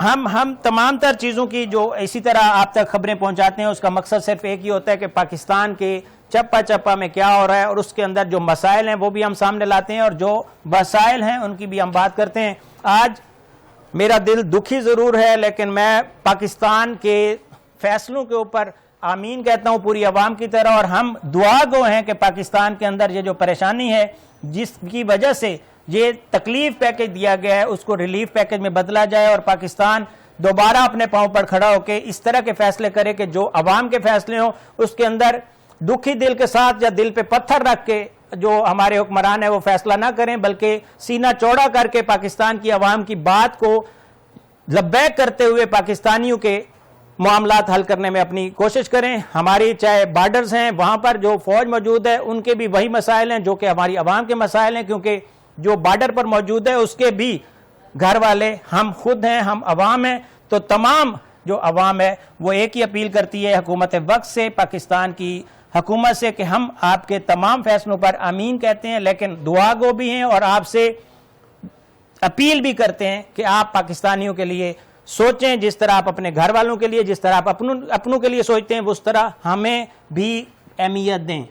ہم تمام تر چیزوں کی جو اسی طرح آپ تک خبریں پہنچاتے ہیں اس کا مقصد صرف ایک ہی ہوتا ہے کہ پاکستان کے چپا چپا میں کیا ہو رہا ہے اور اس کے اندر جو مسائل ہیں وہ بھی ہم سامنے لاتے ہیں اور جو وسائل ہیں ان کی بھی ہم بات کرتے ہیں. آج میرا دل دکھی ضرور ہے لیکن میں پاکستان کے فیصلوں کے اوپر آمین کہتا ہوں پوری عوام کی طرح, اور ہم دعا گو ہیں کہ پاکستان کے اندر یہ جو پریشانی ہے جس کی وجہ سے یہ تکلیف پیکج دیا گیا ہے اس کو ریلیف پیکج میں بدلا جائے اور پاکستان دوبارہ اپنے پاؤں پر کھڑا ہو کے اس طرح کے فیصلے کرے کہ جو عوام کے فیصلے ہوں اس کے اندر دکھی دل کے ساتھ یا دل پہ پتھر رکھ کے جو ہمارے حکمران ہیں وہ فیصلہ نہ کریں بلکہ سینہ چوڑا کر کے پاکستان کی عوام کی بات کو لبیک کرتے ہوئے پاکستانیوں کے معاملات حل کرنے میں اپنی کوشش کریں. ہماری چاہے بارڈرز ہیں وہاں پر جو فوج موجود ہے ان کے بھی وہی مسائل ہیں جو کہ ہماری عوام کے مسائل ہیں, کیونکہ جو بارڈر پر موجود ہے اس کے بھی گھر والے ہم خود ہیں, ہم عوام ہیں. تو تمام جو عوام ہے وہ ایک ہی اپیل کرتی ہے حکومت وقت سے, پاکستان کی حکومت سے کہ ہم آپ کے تمام فیصلوں پر آمین کہتے ہیں لیکن دعا گو بھی ہیں اور آپ سے اپیل بھی کرتے ہیں کہ آپ پاکستانیوں کے لیے سوچیں جس طرح آپ اپنے گھر والوں کے لیے, جس طرح آپ اپنوں کے لیے سوچتے ہیں اس طرح ہمیں بھی اہمیت دیں.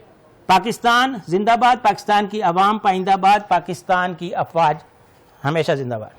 پاکستان زندہ باد, پاکستان کی عوام پائندہ باد, پاکستان کی افواج ہمیشہ زندہ باد.